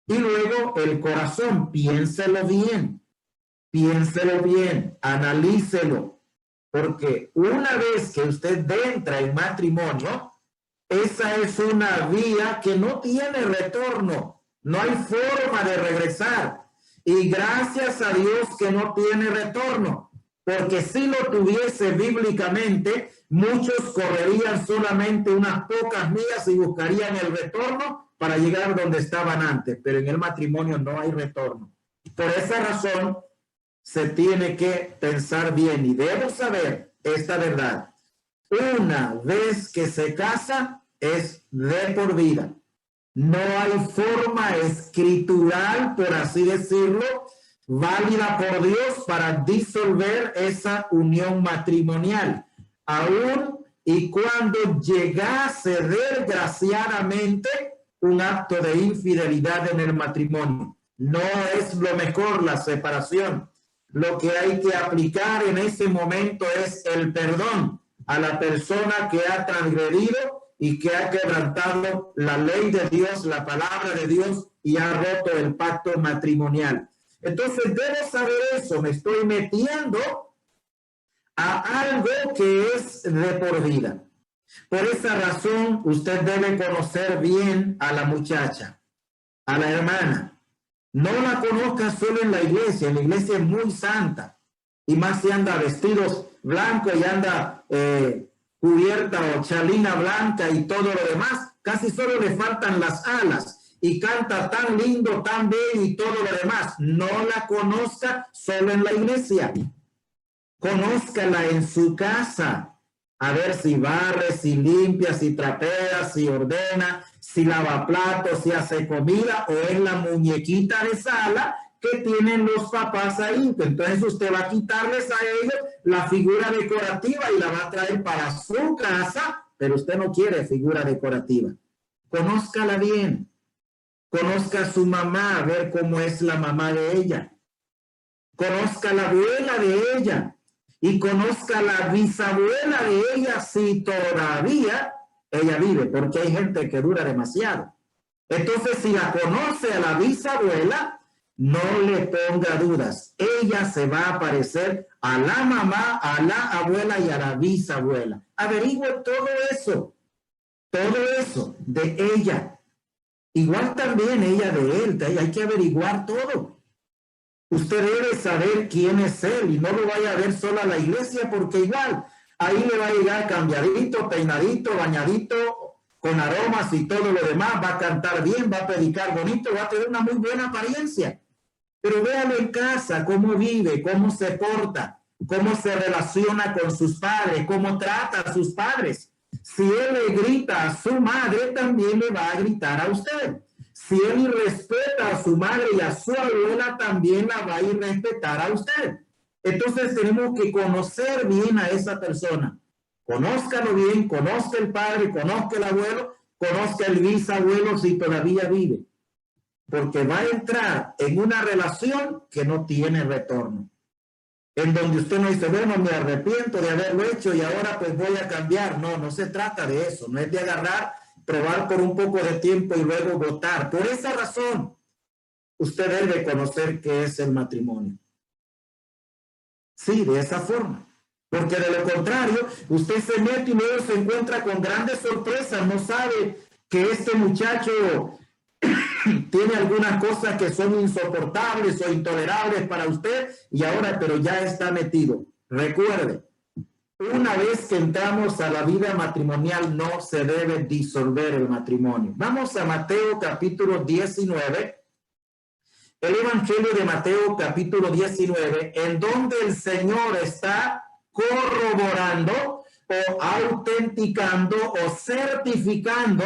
y luego el corazón, piénselo bien. Piénselo bien, analícelo, porque una vez que usted entra en matrimonio, esa es una vía que no tiene retorno, no hay forma de regresar. Y gracias a Dios que no tiene retorno, porque si lo tuviese bíblicamente, muchos correrían solamente unas pocas millas y buscarían el retorno para llegar donde estaban antes, pero en el matrimonio no hay retorno. Por esa razón, se tiene que pensar bien y debo saber esta verdad. Una vez que se casa, es de por vida. No hay forma escritural, por así decirlo, válida por Dios para disolver esa unión matrimonial. Aún y cuando llegase desgraciadamente un acto de infidelidad en el matrimonio. No es lo mejor la separación. Lo que hay que aplicar en ese momento es el perdón a la persona que ha transgredido y que ha quebrantado la ley de Dios, la palabra de Dios y ha roto el pacto matrimonial. Entonces debo saber eso, me estoy metiendo a algo que es de por vida. Por esa razón, usted debe conocer bien a la muchacha, a la hermana. No la conozca solo en la iglesia es muy santa, y más si anda vestidos blancos y anda cubierta o chalina blanca y todo lo demás, casi solo le faltan las alas, y canta tan lindo, tan bien y todo lo demás. No la conozca solo en la iglesia, conózcala en su casa, a ver si barre, si limpia, si trapea, si ordena, si lava platos, si hace comida, o es la muñequita de sala que tienen los papás ahí. Entonces usted va a quitarles a ellos la figura decorativa y la va a traer para su casa, pero usted no quiere figura decorativa. Conózcala bien, conozca a su mamá, a ver cómo es la mamá de ella, conozca a la abuela de ella, y conozca a la bisabuela de ella si todavía ella vive, porque hay gente que dura demasiado. Entonces, si la conoce a la bisabuela, no le ponga dudas. Ella se va a parecer a la mamá, a la abuela y a la bisabuela. Averigüe todo eso de ella. Igual también ella de él, hay que averiguar todo. Usted debe saber quién es él y no lo vaya a ver solo a la iglesia, porque igual ahí le va a llegar cambiadito, peinadito, bañadito, con aromas y todo lo demás, va a cantar bien, va a predicar bonito, va a tener una muy buena apariencia. Pero véalo en casa, cómo vive, cómo se porta, cómo se relaciona con sus padres, cómo trata a sus padres. Si él le grita a su madre, también le va a gritar a usted. Si él irrespeta a su madre y a su abuela, también la va a irrespetar a usted. Entonces tenemos que conocer bien a esa persona. Conózcalo bien, conozca el padre, conozca el abuelo, conozca el bisabuelo si todavía vive. Porque va a entrar en una relación que no tiene retorno. En donde usted no dice, bueno, me arrepiento de haberlo hecho y ahora pues voy a cambiar. No, no se trata de eso. No es de agarrar, probar por un poco de tiempo y luego votar. Por esa razón, usted debe conocer qué es el matrimonio. Sí, de esa forma. Porque de lo contrario, usted se mete y luego se encuentra con grandes sorpresas. No sabe que este muchacho tiene algunas cosas que son insoportables o intolerables para usted y ahora, pero ya está metido. Recuerde, una vez que entramos a la vida matrimonial, no se debe disolver el matrimonio. Vamos a Mateo capítulo 19. El Evangelio de Mateo capítulo 19, en donde el Señor está corroborando o autenticando o certificando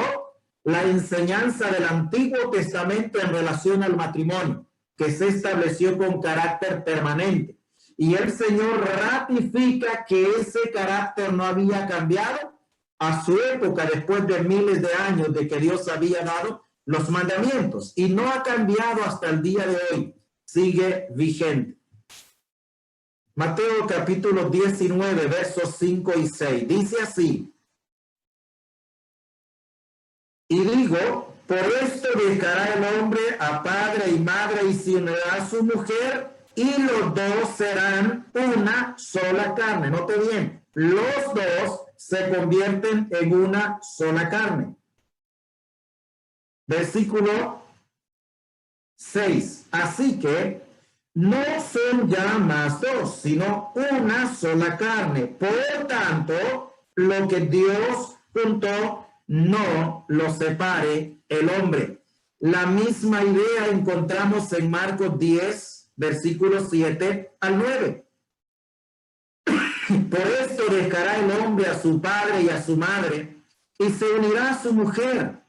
la enseñanza del Antiguo Testamento en relación al matrimonio, que se estableció con carácter permanente. Y el Señor ratifica que ese carácter no había cambiado a su época, después de miles de años de que Dios había dado los mandamientos, y no ha cambiado hasta el día de hoy, sigue vigente. Mateo capítulo 19, versos 5 y 6, dice así: y digo, por esto dejará el hombre a padre y madre y se unirá a su mujer, y los dos serán una sola carne. Note bien, los dos se convierten en una sola carne. Versículo 6. Así que no son ya más dos, sino una sola carne. Por tanto, lo que Dios juntó, no lo separe el hombre. La misma idea encontramos en Marcos 10, versículos 7 al 9. Por esto dejará el hombre a su padre y a su madre, y se unirá a su mujer,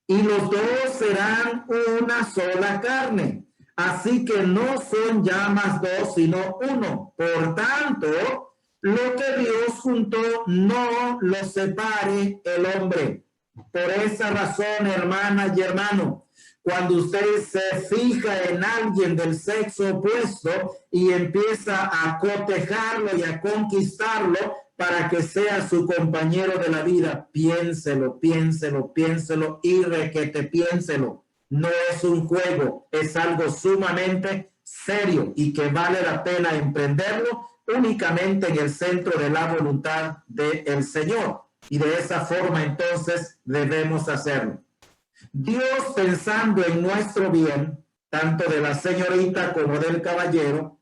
y los dos serán una sola carne. Así que no son ya más dos, sino uno. Por tanto, lo que Dios juntó, no lo separe el hombre. Por esa razón, hermanas y hermanos, cuando usted se fija en alguien del sexo opuesto y empieza a cotejarlo y a conquistarlo para que sea su compañero de la vida, piénselo, piénselo, piénselo y requete piénselo. No es un juego, es algo sumamente serio y que vale la pena emprenderlo únicamente en el centro de la voluntad del Señor. Y de esa forma entonces debemos hacerlo. Dios, pensando en nuestro bien, tanto de la señorita como del caballero,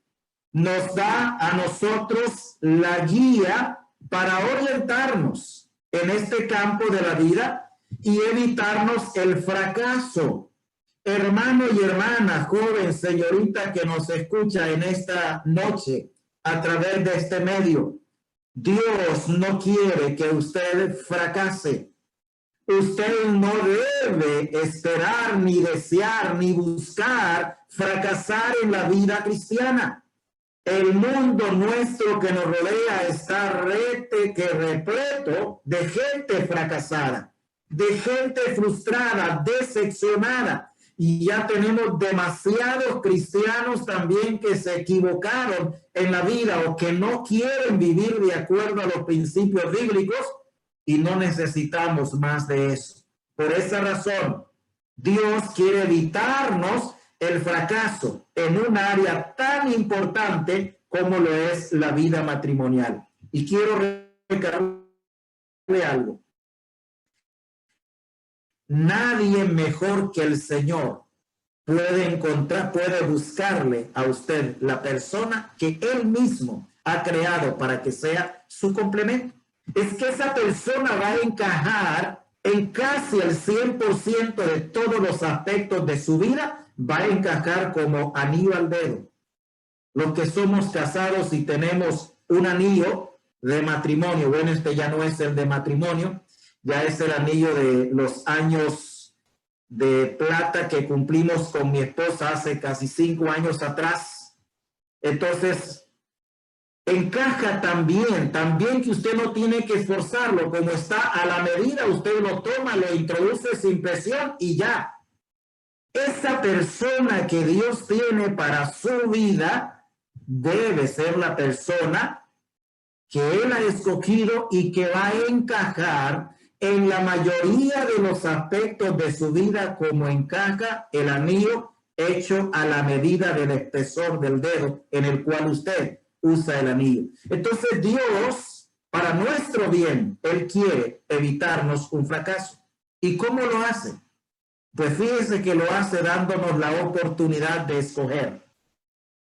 nos da a nosotros la guía para orientarnos en este campo de la vida y evitarnos el fracaso. Hermano y hermana, joven, señorita que nos escucha en esta noche a través de este medio, Dios no quiere que usted fracase. Usted no debe esperar, ni desear, ni buscar fracasar en la vida cristiana. El mundo nuestro que nos rodea está repleto de gente fracasada, de gente frustrada, decepcionada. Y ya tenemos demasiados cristianos también que se equivocaron en la vida o que no quieren vivir de acuerdo a los principios bíblicos. Y no necesitamos más de eso. Por esa razón, Dios quiere evitarnos el fracaso en un área tan importante como lo es la vida matrimonial. Y quiero recalcarle algo. Nadie mejor que el Señor puede buscarle a usted la persona que Él mismo ha creado para que sea su complemento. Es que esa persona va a encajar en casi el 100% de todos los aspectos de su vida, va a encajar como anillo al dedo. Los que somos casados y tenemos un anillo de matrimonio, bueno, este ya no es el de matrimonio, ya es el anillo de los años de plata que cumplimos con mi esposa hace casi 5 años atrás. Entonces, encaja también que usted no tiene que esforzarlo, como está a la medida, usted lo toma, lo introduce sin presión y ya. Esa persona que Dios tiene para su vida debe ser la persona que Él ha escogido y que va a encajar en la mayoría de los aspectos de su vida, como encaja el anillo hecho a la medida del espesor del dedo en el cual usted usa el anillo. Entonces Dios, para nuestro bien, Él quiere evitarnos un fracaso. ¿Y cómo lo hace? Pues fíjese que lo hace dándonos la oportunidad de escoger.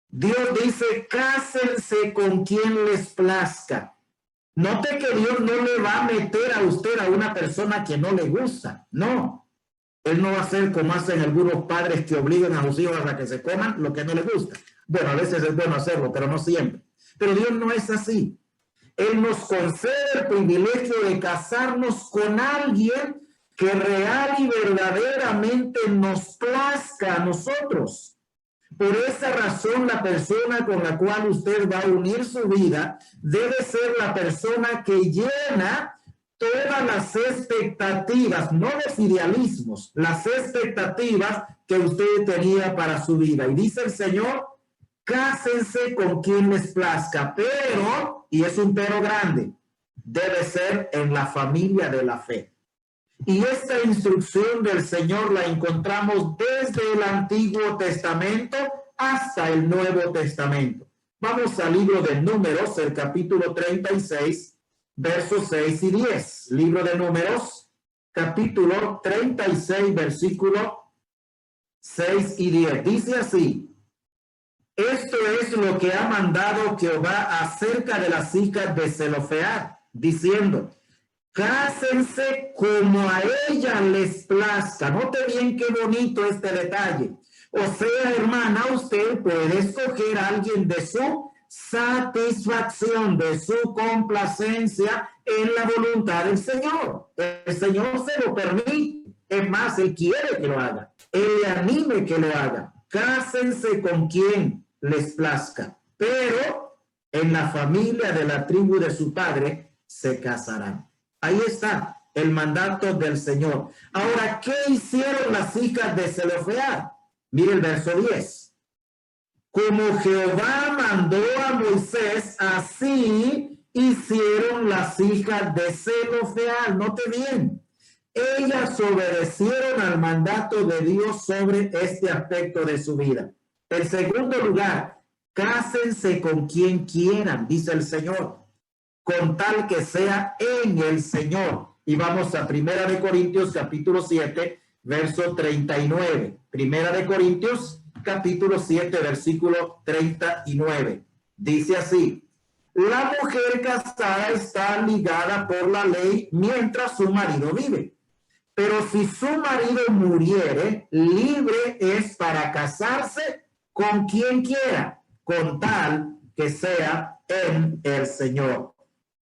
Dios dice, cásense con quien les plazca. Note que Dios no le va a meter a usted a una persona que no le gusta. No. Él no va a hacer como hacen algunos padres que obligan a sus hijos a que se coman lo que no les gusta. Bueno, a veces es bueno hacerlo, pero no siempre. Pero Dios no es así. Él nos concede el privilegio de casarnos con alguien que real y verdaderamente nos plazca a nosotros. Por esa razón, la persona con la cual usted va a unir su vida debe ser la persona que llena todas las expectativas, no los idealismos, las expectativas que usted tenía para su vida. Y dice el Señor, cásense con quien les plazca, pero, y es un pero grande, debe ser en la familia de la fe. Y esta instrucción del Señor la encontramos desde el Antiguo Testamento hasta el Nuevo Testamento. Vamos al libro de Números, el capítulo 36, versos 6 y 10. Libro de Números, capítulo 36, versículo 6 y 10. Dice así: esto es lo que ha mandado Jehová acerca de las hijas de Zelofead, diciendo: cásense como a ella les plazca. Note bien qué bonito este detalle. O sea, hermana, usted puede escoger a alguien de su satisfacción, de su complacencia en la voluntad del Señor. El Señor se lo permite. Es más, Él quiere que lo haga. Él le anime que lo haga. Cásense con quien les plazca. Pero en la familia de la tribu de su padre se casarán. Ahí está el mandato del Señor. Ahora, ¿qué hicieron las hijas de Zelofead? Mire el verso 10. Como Jehová mandó a Moisés, así hicieron las hijas de Zelofead. Note bien, ellas obedecieron al mandato de Dios sobre este aspecto de su vida. En segundo lugar, cásense con quien quieran, dice el Señor, con tal que sea en el Señor. Y vamos a Primera de Corintios, capítulo 7, verso 39. Primera de Corintios, capítulo 7, versículo 39. Dice así: la mujer casada está ligada por la ley mientras su marido vive. Pero si su marido muriere, libre es para casarse con quien quiera, con tal que sea en el Señor.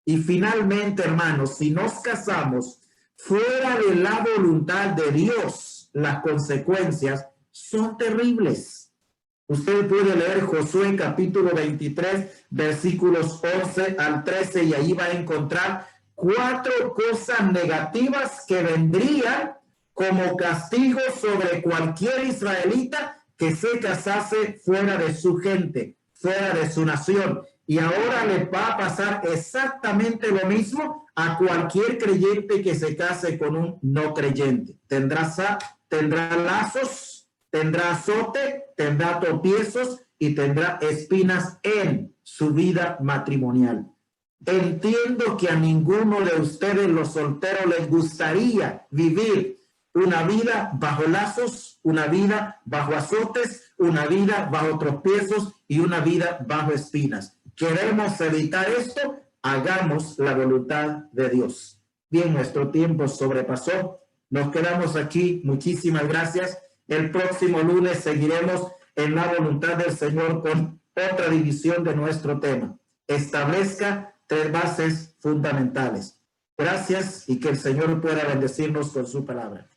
Y finalmente, hermanos, si nos casamos fuera de la voluntad de Dios, las consecuencias son terribles. Usted puede leer Josué capítulo 23, versículos 11 al 13, y ahí va a encontrar 4 cosas negativas que vendrían como castigo sobre cualquier israelita que se casase fuera de su gente, fuera de su nación. Y ahora le va a pasar exactamente lo mismo a cualquier creyente que se case con un no creyente. Tendrá lazos, tendrá azote, tendrá tropiezos y tendrá espinas en su vida matrimonial. Entiendo que a ninguno de ustedes, los solteros, les gustaría vivir una vida bajo lazos, una vida bajo azotes, una vida bajo tropiezos y una vida bajo espinas. ¿Queremos evitar esto? Hagamos la voluntad de Dios. Bien, nuestro tiempo sobrepasó. Nos quedamos aquí. Muchísimas gracias. El próximo lunes seguiremos en la voluntad del Señor con otra división de nuestro tema. Establezca 3 bases fundamentales. Gracias y que el Señor pueda bendecirnos con su palabra.